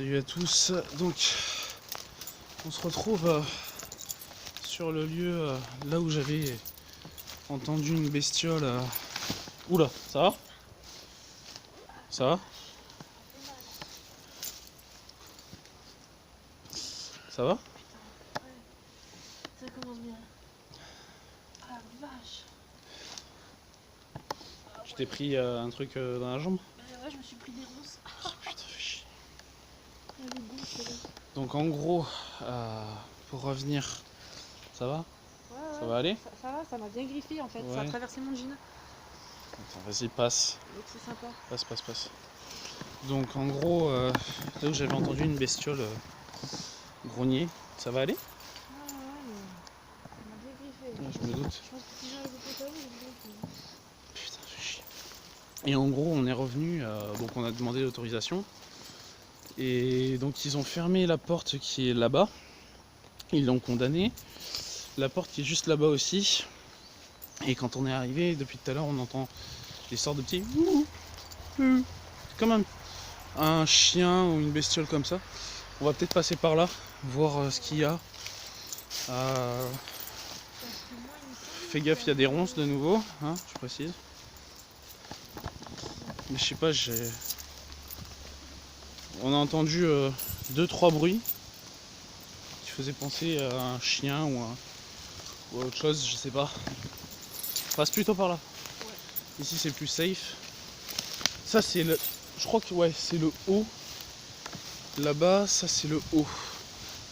Salut à tous, donc on se retrouve sur le lieu là où j'avais entendu une bestiole. Oula, ça va? Ça va? Ça va? Ça commence bien. Ah la vache. Tu t'es pris un truc dans la jambe? Ouais, je me suis pris des ronces. Oh putain, fais chier. Elle est gonflée. Donc en gros, pour revenir, ça va? Ouais, Ça va aller? Ça va, ça m'a bien griffé en fait. Ouais. Ça a traversé mon jean. Attends, vas-y, passe. Donc c'est sympa. Passe. Donc en gros, là où j'avais entendu une bestiole grogner, ça va aller? Ouais, mais ça m'a bien griffé. Ouais, je me doute. Je pense que si j'enlève le pantalon, je vais bien. Putain, fais chier. Et en gros, on est revenu, donc on a demandé l'autorisation. Et donc ils ont fermé la porte qui est là-bas. Ils l'ont condamné. La porte qui est juste là-bas aussi. Et quand on est arrivé, depuis tout à l'heure, on entend des sortes de petits... Comme un chien ou une bestiole comme ça. On va peut-être passer par là, voir ce qu'il y a. Fais gaffe, il y a des ronces de nouveau, hein, je précise. Mais je sais pas, on a entendu 2-3 bruits qui faisaient penser à un chien ou à autre chose, je sais pas. On passe plutôt par là. Ouais. Ici c'est plus safe. Ça c'est le... Je crois que ouais, c'est le haut. Là-bas, ça c'est le haut.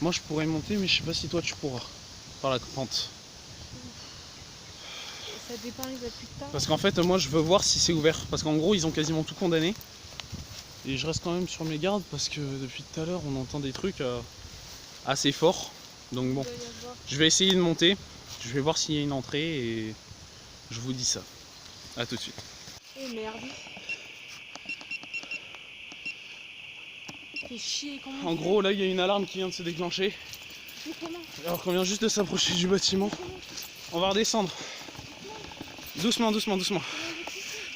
Moi je pourrais monter, mais je sais pas si toi tu pourras. Par la pente. Ça dépend les plus tard. Parce qu'en fait, moi je veux voir si c'est ouvert. Parce qu'en gros, ils ont quasiment tout condamné. Et je reste quand même sur mes gardes parce que depuis tout à l'heure, on entend des trucs assez forts. Donc bon, je vais essayer de monter. Je vais voir s'il y a une entrée et je vous dis ça. A tout de suite. Oh merde. Fais chier, comment En gros, là, il y a une alarme qui vient de se déclencher. Alors qu'on vient juste de s'approcher du bâtiment. On va redescendre. Doucement.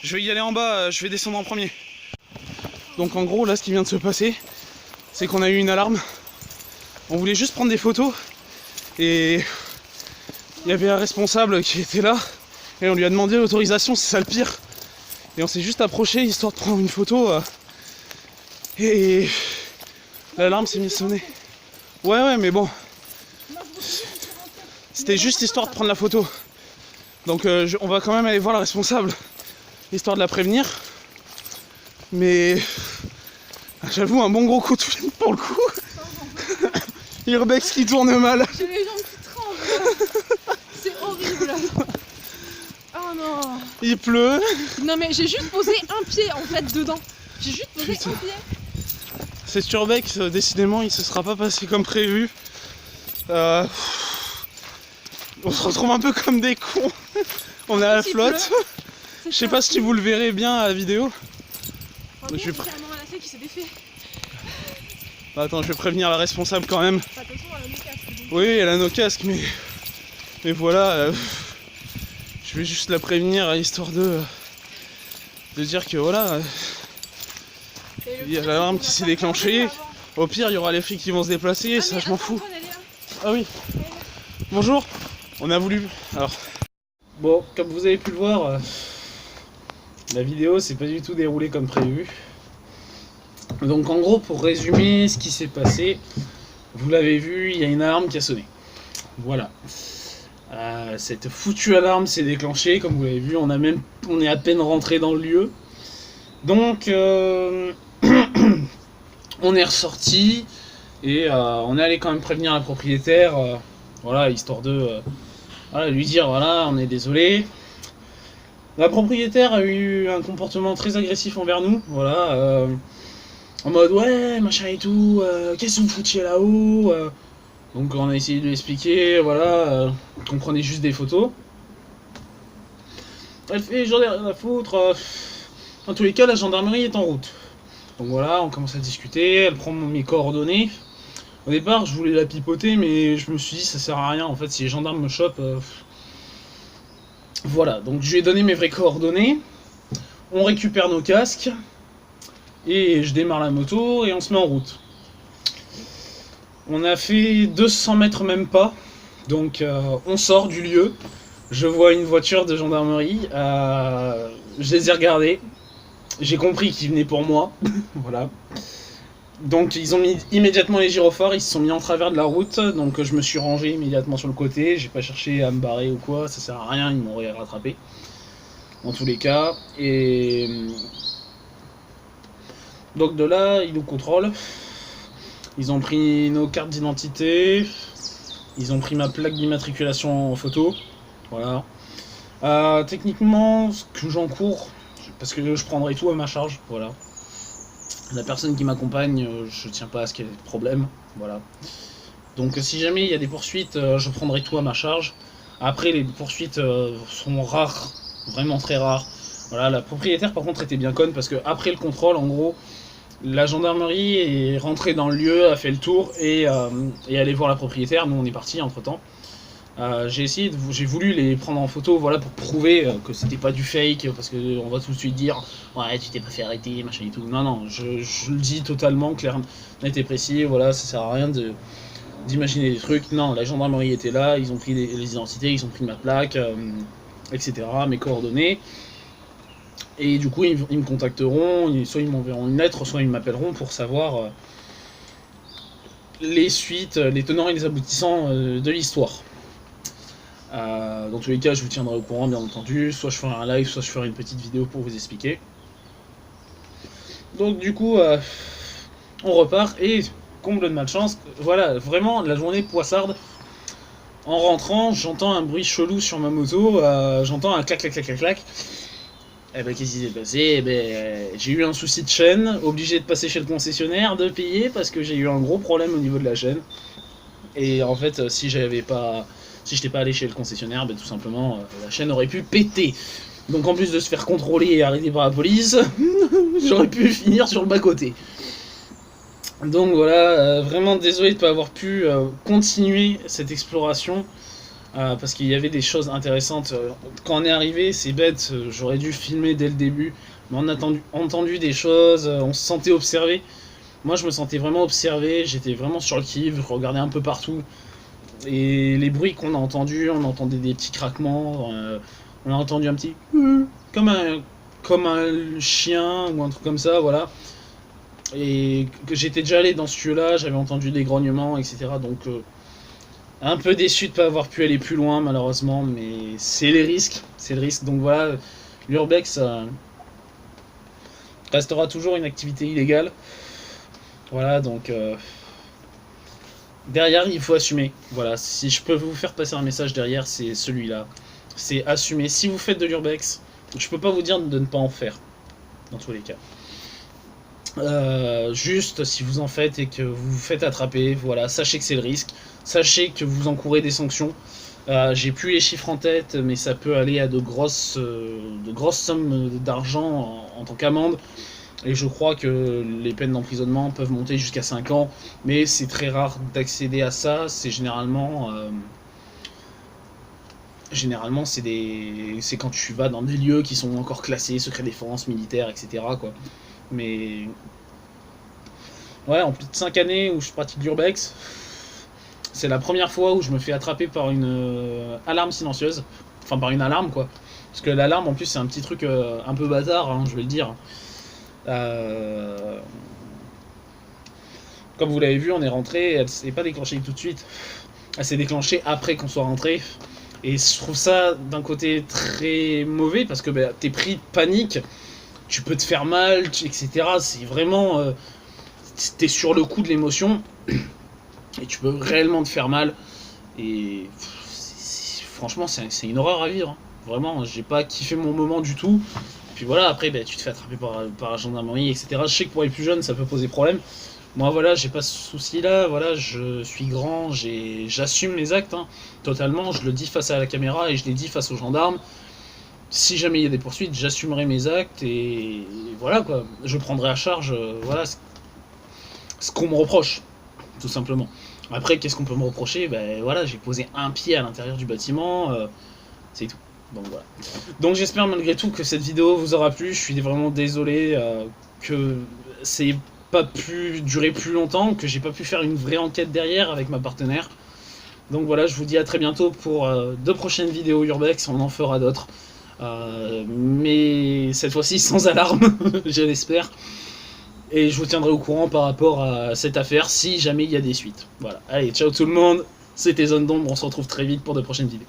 Je vais y aller en bas, je vais descendre en premier. Donc en gros, là, ce qui vient de se passer, c'est qu'on a eu une alarme. On voulait juste prendre des photos. Et il y avait un responsable qui était là. Et on lui a demandé l'autorisation, c'est ça le pire. Et on s'est juste approché, histoire de prendre une photo. Et l'alarme s'est mise à sonner. Ouais, mais bon. C'était juste histoire de prendre la photo. Donc on va quand même aller voir la responsable, histoire de la prévenir. Mais j'avoue, un bon gros coup de flingue pour le coup. Urbex qui tourne mal. J'ai les jambes qui tremblent. C'est horrible. Oh non. Il pleut. Non mais j'ai juste posé un pied en fait dedans. J'ai juste posé Putain. un pied. Cet Urbex, décidément, il se sera pas passé comme prévu. On se retrouve un peu comme des cons. On est à la flotte. Je sais pas si vous le verrez bien à la vidéo. Je vais carrément un lacet qui s'est défait. Attends, je vais prévenir la responsable quand même. Attention, elle a nos casques. Oui, elle a nos casques, mais voilà. Je vais juste la prévenir histoire de dire que voilà. Il y a l'alarme qui s'est déclenchée. Au pire, il y aura les flics qui vont se déplacer, ça je m'en fous. Ah oui. Bonjour. On a voulu... Alors... Bon, comme vous avez pu le voir, la vidéo s'est pas du tout déroulée comme prévu. Donc en gros, pour résumer ce qui s'est passé, vous l'avez vu, il y a une alarme qui a sonné. Voilà. Cette foutue alarme s'est déclenchée, comme vous l'avez vu, on est à peine rentré dans le lieu. Donc on est ressorti et on est allé quand même prévenir la propriétaire, voilà, histoire de voilà, lui dire voilà, on est désolé. La propriétaire a eu un comportement très agressif envers nous, voilà, en mode ouais, machin et tout, qu'est-ce que vous foutiez là-haut donc on a essayé de lui expliquer, voilà, qu'on prenait juste des photos. Elle fait j'en ai rien à foutre. Dans tous les cas, la gendarmerie est en route. Donc voilà, on commence à discuter, elle prend mes coordonnées. Au départ, je voulais la pipoter, mais je me suis dit ça sert à rien en fait, si les gendarmes me chopent. Voilà, donc je lui ai donné mes vraies coordonnées. On récupère nos casques. Et je démarre la moto et on se met en route. On a fait 200 mètres même pas, donc on sort du lieu. Je vois une voiture de gendarmerie, je les ai regardés, j'ai compris qu'ils venaient pour moi, voilà. Donc ils ont mis immédiatement les gyrophares, ils se sont mis en travers de la route, donc je me suis rangé immédiatement sur le côté, j'ai pas cherché à me barrer ou quoi, ça sert à rien, ils m'auraient rattrapé, en tous les cas. Et donc de là, ils nous contrôlent, ils ont pris nos cartes d'identité, ils ont pris ma plaque d'immatriculation en photo, voilà. Techniquement, ce que j'encours, parce que je prendrai tout à ma charge, voilà. La personne qui m'accompagne, je tiens pas à ce qu'il y ait de problème, voilà. Donc si jamais il y a des poursuites, je prendrai tout à ma charge. Après, les poursuites sont rares, vraiment très rares. Voilà, la propriétaire par contre était bien conne, parce que après le contrôle, en gros, la gendarmerie est rentrée dans le lieu, a fait le tour et allé voir la propriétaire. Nous on est parti entre temps. J'ai voulu les prendre en photo, voilà, pour prouver que c'était pas du fake, parce que on va tout de suite dire ouais tu t'es pas fait arrêter, machin et tout. Non, je le dis totalement clair, net et précis, voilà, ça sert à rien d'imaginer des trucs. Non, la gendarmerie était là, ils ont pris les identités, ils ont pris ma plaque, etc., mes coordonnées. Et du coup ils me contacteront, soit ils m'enverront une lettre, soit ils m'appelleront pour savoir les suites, les tenants et les aboutissants de l'histoire. Dans tous les cas, je vous tiendrai au courant, bien entendu. Soit je ferai un live, soit je ferai une petite vidéo pour vous expliquer. Donc du coup, on repart et comble de malchance, voilà, vraiment la journée poissarde. En rentrant, j'entends un bruit chelou sur ma moto, j'entends un clac clac clac clac clac. Eh ben qu'est-ce qui s'est passé? Eh ben j'ai eu un souci de chaîne, obligé de passer chez le concessionnaire, de payer parce que j'ai eu un gros problème au niveau de la chaîne. Et en fait, si j'étais pas allé chez le concessionnaire, ben tout simplement la chaîne aurait pu péter. Donc en plus de se faire contrôler et arrêter par la police, j'aurais pu finir sur le bas-côté. Donc voilà, vraiment désolé de ne pas avoir pu continuer cette exploration. Parce qu'il y avait des choses intéressantes. Quand on est arrivé, c'est bête, j'aurais dû filmer dès le début. Mais on a entendu des choses, on se sentait observé. Moi je me sentais vraiment observé, j'étais vraiment sur le qui-vive, je regardais un peu partout. Et les bruits qu'on a entendus, on entendait des petits craquements, on a entendu un petit comme un chien ou un truc comme ça, voilà. Et que j'étais déjà allé dans ce lieu-là, j'avais entendu des grognements, etc. Donc un peu déçu de ne pas avoir pu aller plus loin malheureusement, mais c'est les risques, c'est le risque. Donc voilà, l'urbex restera toujours une activité illégale. Voilà, donc derrière il faut assumer. Voilà, si je peux vous faire passer un message derrière, c'est celui-là. C'est assumer. Si vous faites de l'urbex, je peux pas vous dire de ne pas en faire, dans tous les cas. Juste si vous en faites et que vous vous faites attraper, voilà, sachez que c'est le risque, sachez que vous encourez des sanctions. J'ai plus les chiffres en tête, mais ça peut aller à de grosses sommes d'argent en tant qu'amende. Et je crois que les peines d'emprisonnement peuvent monter jusqu'à 5 ans, mais c'est très rare d'accéder à ça. C'est généralement c'est quand tu vas dans des lieux qui sont encore classés, secret défense, militaire, etc., quoi. Mais ouais, en plus de 5 années où je pratique l'urbex, c'est la première fois où je me fais attraper par une alarme silencieuse. Enfin, par une alarme, quoi. Parce que l'alarme, en plus, c'est un petit truc un peu bâtard, hein, je vais le dire. Comme vous l'avez vu, on est rentré, elle s'est pas déclenchée tout de suite. Elle s'est déclenchée après qu'on soit rentré. Et je trouve ça d'un côté très mauvais parce que t'es pris de panique, tu peux te faire mal, etc. C'est vraiment... t'es sur le coup de l'émotion et tu peux réellement te faire mal. Et franchement, c'est une horreur à vivre. Hein. Vraiment, j'ai pas kiffé mon moment du tout. Et puis voilà, après, tu te fais attraper par la gendarmerie, etc. Je sais que pour les plus jeunes, ça peut poser problème. Moi, voilà, j'ai pas ce souci-là. Voilà, je suis grand, j'assume mes actes, hein, totalement. Je le dis face à la caméra et je l'ai dit face aux gendarmes. Si jamais il y a des poursuites, j'assumerai mes actes et voilà, quoi. Je prendrai à charge, voilà, ce qu'on me reproche, tout simplement. Après, qu'est-ce qu'on peut me reprocher? Voilà, j'ai posé un pied à l'intérieur du bâtiment, c'est tout. Donc voilà. Donc j'espère malgré tout que cette vidéo vous aura plu. Je suis vraiment désolé que c'est pas pu durer plus longtemps, que j'ai pas pu faire une vraie enquête derrière avec ma partenaire. Donc voilà, je vous dis à très bientôt pour de prochaines vidéos Urbex, on en fera d'autres. Mais cette fois-ci sans alarme, je l'espère. Et je vous tiendrai au courant par rapport à cette affaire si jamais il y a des suites. Voilà, allez, ciao tout le monde, c'était Zone d'Ombre, on se retrouve très vite pour de prochaines vidéos.